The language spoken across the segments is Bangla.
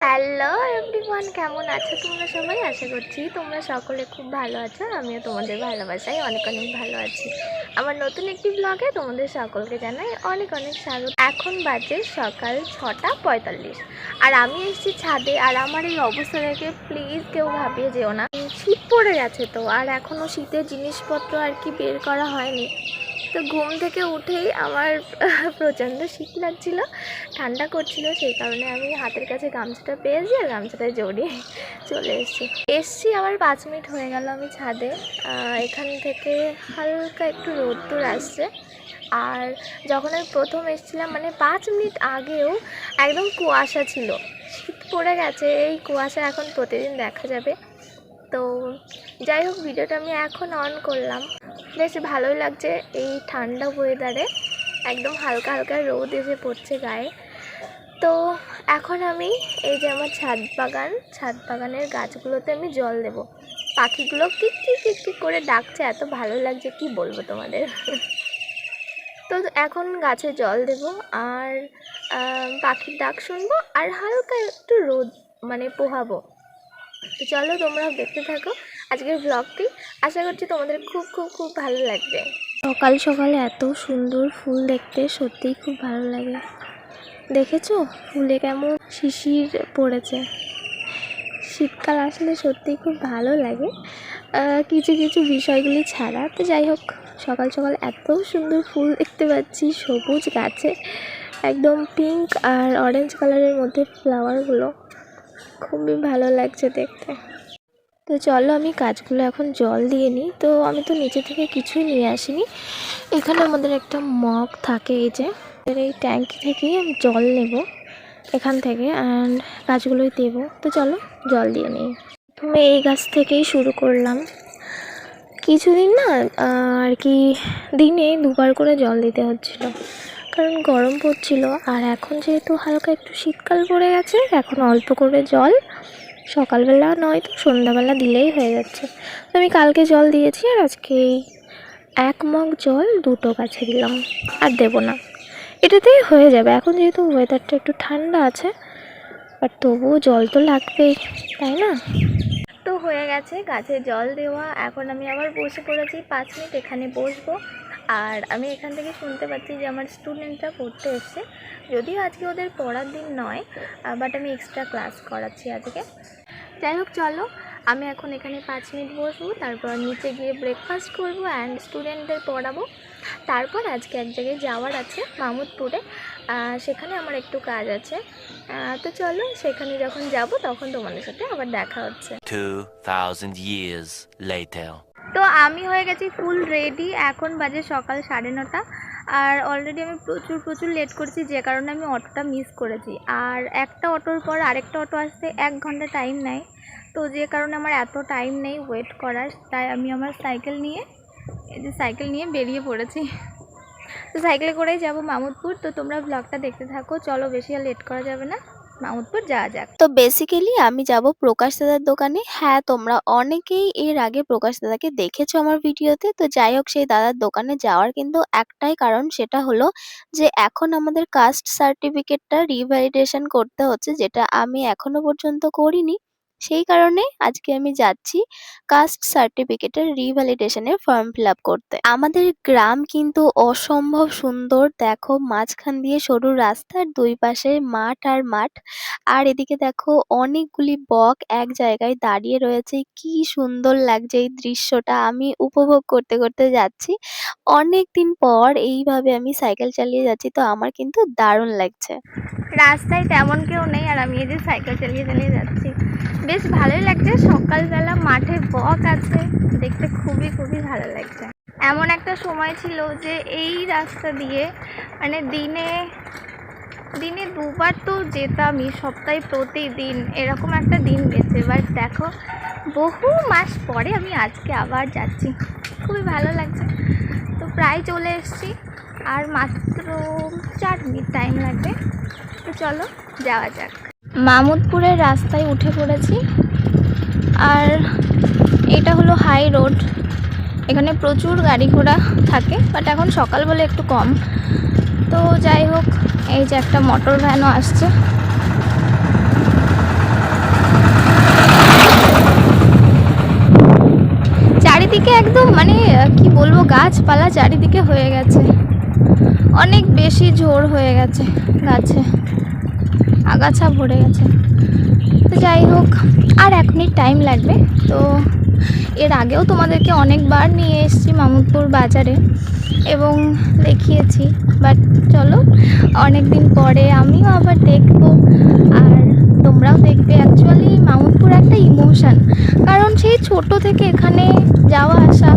হ্যালো এভরিওয়ান, কেমন আছো তোমরা সবাই? আশা করছি তোমরা সকলে খুব ভালো আছো। আমিও তোমাদের ভালোবাসায় অনেক অনেক ভালো আছি। আমার নতুন একটি ব্লগে তোমাদের সকলকে জানাই অনেক অনেক স্বাগত। এখন বাজে সকাল 6:45 আর আমি এসেছি ছাদে। আর আমার এই অবস্থা দেখে প্লিজ কেউ ভাবিয়ে যেও না। শীত পড়ে গেছে তো, আর এখনও শীতের জিনিসপত্র আর কি বের করা হয়নি। তো ঘুম থেকে উঠেই আমার প্রচণ্ড শীত লাগছিল, ঠান্ডা করছিল, সেই কারণে আমি হাতের কাছে গামছাটা পেয়েছি আর গামছাটা জড়িয়ে চলে এসছি। আবার 5 মিনিট হয়ে গেল আমি ছাদে। এখান থেকে হালকা একটু রোদ্দুর আসছে। আর যখন আমি প্রথম এসেছিলাম মানে 5 মিনিট আগেও একদম কুয়াশা ছিল। শীত পড়ে গেছে, এই কুয়াশা এখন প্রতিদিন দেখা যাবে। তো যাই হোক, ভিডিওটা আমি এখন অন করলাম। বেশ ভালোই লাগছে এই ঠান্ডা ওয়েদারে, একদম হালকা হালকা রোদ এসে পড়ছে গায়ে। তো এখন আমি এই যে আমার ছাদ বাগানের গাছগুলোতে আমি জল দেব। পাখিগুলো কিক করে ডাকছে, এত ভালো লাগছে কি বলবো তোমাদের। তো এখন গাছে জল দেব আর পাখির ডাক শুনবো আর হালকা একটু রোদ মানে পোহাবো। তো চলো তোমরাও দেখতে থাকো আজকের ব্লগটি। আশা করছি তোমাদের খুব খুব খুব ভালো লাগবে। সকাল সকালে এত সুন্দর ফুল দেখতে সত্যিই খুব ভালো লাগে। দেখেছো ফুলে কেমন শিশির পড়েছে? শীতকাল আসলে সত্যিই খুব ভালো লাগে কিছু কিছু বিষয়গুলি ছাড়া। তো যাই হোক, সকাল সকাল এত সুন্দর ফুল দেখতে পাচ্ছি সবুজ গাছে, একদম পিঙ্ক আর অরেঞ্জ কালারের মধ্যে ফ্লাওয়ারগুলো, খুবই ভালো লাগছে দেখতে। তো চলো আমি গাছগুলো এখন জল দিয়ে নিই। তো আমি তো নিচে থেকে কিছুই নিয়ে আসিনি, এখানে আমাদের একটা মগ থাকে, এই যে এই ট্যাঙ্কি থেকেই আমি জল নেব এখান থেকে অ্যান্ড গাছগুলোই দেবো। তো চলো জল দিয়ে নিই। প্রথমে এই গাছ থেকেই শুরু করলাম। কিছুদিন না আর কি দিনে 2বার করে জল দিতে হচ্ছিল, কারণ গরম পড়ছিল। আর এখন যেহেতু হালকা একটু শীতকাল পড়ে গেছে, এখন অল্প করে জল সকালবেলা নয় তো সন্ধ্যাবেলা দিলেই হয়ে যাচ্ছে। তো আমি কালকে জল দিয়েছি আর আজকে 1 মগ জল 2টো গাছে দিলাম, আর দেব না, এটাতেই হয়ে যাবে। এখন যেহেতু ওয়েদারটা একটু ঠান্ডা আছে, বাট তবুও জল তো লাগবেই, তাই না? তো হয়ে গেছে গাছে জল দেওয়া। এখন আমি আবার বসে পড়েছি, 5 মিনিট এখানে বসবো। আর আমি এখান থেকে শুনতে পাচ্ছি যে আমার স্টুডেন্টরা পড়তে এসছে, যদিও আজকে ওদের পড়ার দিন নয়, বাট আমি এক্সট্রা ক্লাস করাচ্ছি আজকে। যাই হোক চলো, আমি এখন এখানে 5 মিনিট বসবো, তারপর নিচে গিয়ে ব্রেকফাস্ট করবো অ্যান্ড স্টুডেন্টদের পড়াবো। তারপর আজকে এক জায়গায় যাওয়ার আছে মামুদপুরে, সেখানে আমার একটু কাজ আছে। তো চলো সেখানে যখন যাব তখন তোমাদের সাথে আবার দেখা হচ্ছে। 2000 years later. তো আমি হয়ে গেছি ফুল রেডি, এখন বাজে সকাল 9:30। আর অলরেডি আমি প্রচুর লেট করেছি, যে কারণে আমি অটোটা মিস করেছি। আর একটা অটোর পর আরেকটা অটো আসতে 1 ঘন্টা টাইম নেয়, তো যে কারণে আমার এত টাইম নেই ওয়েট করার, তাই আমি আমার সাইকেল নিয়ে বেরিয়ে পড়েছি। তো সাইকেলে করেই যাব মামুদপুর। তো তোমরা ব্লগটা দেখতে থাকো, চলো বেশি আর লেট করা যাবে না, মামুদপুর যাওয়া যাক। তো বেসিক্যালি আমি যাব প্রকাশ দাদার দোকানে। হ্যাঁ, তোমরা অনেকেই এর আগে প্রকাশ দাদাকে দেখেছো আমার ভিডিওতে। তো যাই হোক, সেই দাদার দোকানে যাওয়ার কিন্তু একটাই কারণ, সেটা হলো যে এখন আমাদের কাস্ট সার্টিফিকেটটা রিভ্যালিডেশন করতে হচ্ছে, যেটা আমি এখনো পর্যন্ত করিনি। সেই কারণে আজকে আমি যাচ্ছি কাস্ট সার্টিফিকেটের রিভ্যালিডেশনের ফর্ম ফিল আপ করতে। আমাদের গ্রাম কিন্তু অসম্ভব সুন্দর, দেখো মাঝখান দিয়ে সরু রাস্তার 2 পাশে মাঠ আর মাঠ। আর এদিকে দেখো অনেকগুলি বক এক জায়গায় দাঁড়িয়ে রয়েছে, কি সুন্দর লাগছে এই দৃশ্যটা। আমি উপভোগ করতে করতে যাচ্ছি। অনেকদিন পর এইভাবে আমি সাইকেল চালিয়ে যাচ্ছি, তো আমার কিন্তু দারুণ লাগছে। রাস্তায় তেমন কেউ নেই আর আমি এই যে সাইকেল চালিয়ে যাচ্ছি, বেশ ভালোই লাগছে। সকালবেলা মাঠে বক আছে, দেখতে খুবই ভালো লাগছে। এমন একটা সময় ছিল যে এই রাস্তা দিয়ে মানে দিনে 2বার তো যেতামই, সপ্তাহে প্রতিদিন, এরকম একটা দিন গেছে। বাট দেখো বহু মাস পরে আমি আজকে আবার যাচ্ছি, খুবই ভালো লাগছে। তো প্রায় চলে এসেছি, আর মাত্র 4 মিনিট টাইম লাগবে। তো চলো যাওয়া যাক। মামুদপুরের রাস্তায় উঠে পড়েছি, আর এটা হলো হাই রোড। এখানে প্রচুর গাড়ি ঘোড়া থাকে, বাট এখন সকাল বলে একটু কম। তো যাই হোক, এই যে একটা মোটর ভ্যানও আসছে। বলবো, গাছপালা চারিদিকে হয়ে গেছে, অনেক বেশি ঝোড় হয়ে গেছে, গাছে আগাছা ভরে গেছে। তো যাই হোক, আর 1 মিনিট টাইম লাগবে। তো এর আগেও তোমাদেরকে অনেকবার নিয়ে এসেছি মামুদপুর বাজারে এবং দেখিয়েছি, বাট চলো অনেক দিন পরে আমিও আবার দেখব আর তোমরাও দেখবে। অ্যাকচুয়ালি মামুদপুর একটা ইমোশান, কারণ সেই ছোট থেকে এখানে যাওয়া আসা,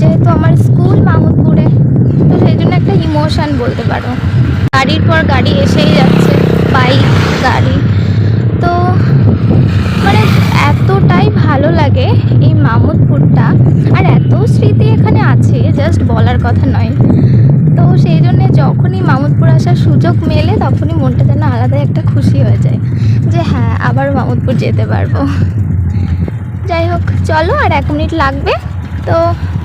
যেহেতু আমার স্কুল মামুদপুরে, তো সেই জন্য একটা ইমোশান বলতে পারো। গাড়ির পর গাড়ি এসেই যাচ্ছে, বাইক, গাড়ি, তো মানে এতটাই ভালো লাগে এই মামুদপুরটা, আর এত স্মৃতি এখানে আছে জাস্ট বলার কথা নয়। তো সেই জন্যে যখনই মামুদপুর আসার সুযোগ মেলে তখনই মনটা যেন আলাদা একটা খুশি হয়ে যায় যে হ্যাঁ, আবার মামুদপুর যেতে পারবো। যাই হোক, চলো, আর 1 মিনিট লাগবে, তো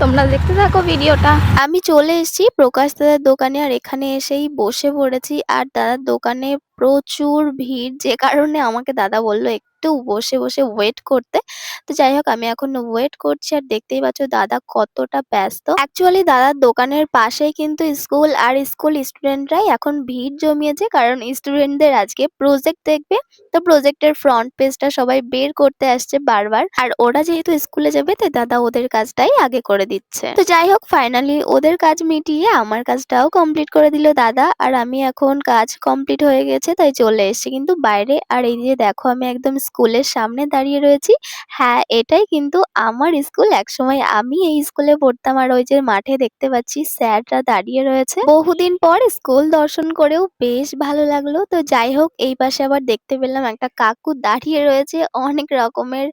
তোমরা দেখতে থাকো ভিডিওটা। আমি চলে এসেছি প্রকাশ দাদার দোকানে, আর এখানে এসেই বসে পড়েছি। আর দাদার দোকানে প্রচুর ভিড়, যে কারণে আমাকে দাদা বললো একটু বসে বসে ওয়েট করতে। তো যাই হোক, আমি এখন ওয়েট করছি, আর দেখতেই পাচ্ছ দাদা কতটা ব্যস্ত। অ্যাকচুয়ালি দাদার দোকানের পাশেই কিন্তু স্কুল, আর স্কুল স্টুডেন্টরাই এখন ভিড় জমিয়েছে, কারণ স্টুডেন্টদের আজকে প্রজেক্ট দেখবে। তো প্রজেক্টের ফ্রন্ট পেজটা সবাই বের করতে আসছে বারবার, আর ওরা যেহেতু স্কুলে যাবে তাই দাদা ওদের কাজটাই আগে করে দিচ্ছে। তো যাই হোক, ফাইনালি ওদের কাজ মিটিয়ে আমার কাজটাও কমপ্লিট করে দিল দাদা, আর আমি এখন কাজ কমপ্লিট হয়ে গেছে তাই চলে এসেছি কিন্তু বাইরে। আর এই যে দেখো, আমি একদম স্কুলের সামনে দাঁড়িয়ে রয়েছি। হ্যাঁ, এটাই কিন্তু আমার স্কুল। একসময় আমি এই স্কুলে পড়তাম, আর ওই যে মাঠে দেখতে পাচ্ছি স্যাররা দাঁড়িয়ে রয়েছে। বহুদিন পর স্কুল দর্শন করেও বেশ ভালো লাগলো। তো যাই হোক, এই পাশে আবার দেখতে পেলাম একটা কাকু দাঁড়িয়ে রয়েছে অনেক রকমের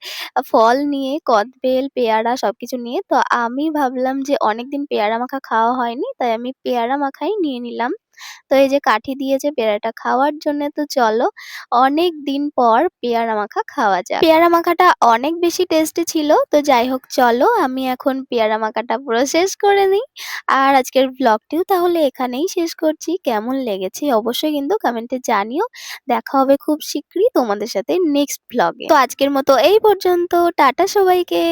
ফল নিয়ে, কদবেল, পেয়ারা সবকিছু নিয়ে। তো আমি ভাবলাম যে অনেকদিন পেয়ারা মাখা খাওয়া হয়নি, তাই আমি পেয়ারা মাখাই নিয়ে নিলাম। তো এই যে কাঠি দিয়েছে পেয়ারাটা খাওয়ার জন্য, তো চলো অনেক দিন পর পেয়ারা মাখা খাওয়া যাক। পেয়ারা মাখাটা অনেক বেশি টেস্টি ছিল। তো যাই হোক, চলো আমি এখন পেয়ারা মাখাটা পুরো শেষ করে নিই। আর আজকের ব্লগটিও তাহলে এখানেই শেষ করছি। কেমন লেগেছে অবশ্যই কিন্তু কমেন্টে জানিও। দেখা হবে খুব শীঘ্রই তোমাদের সাথে নেক্সট ব্লগে। তো আজকের মতো এই পর্যন্ত, টাটা সবাইকে।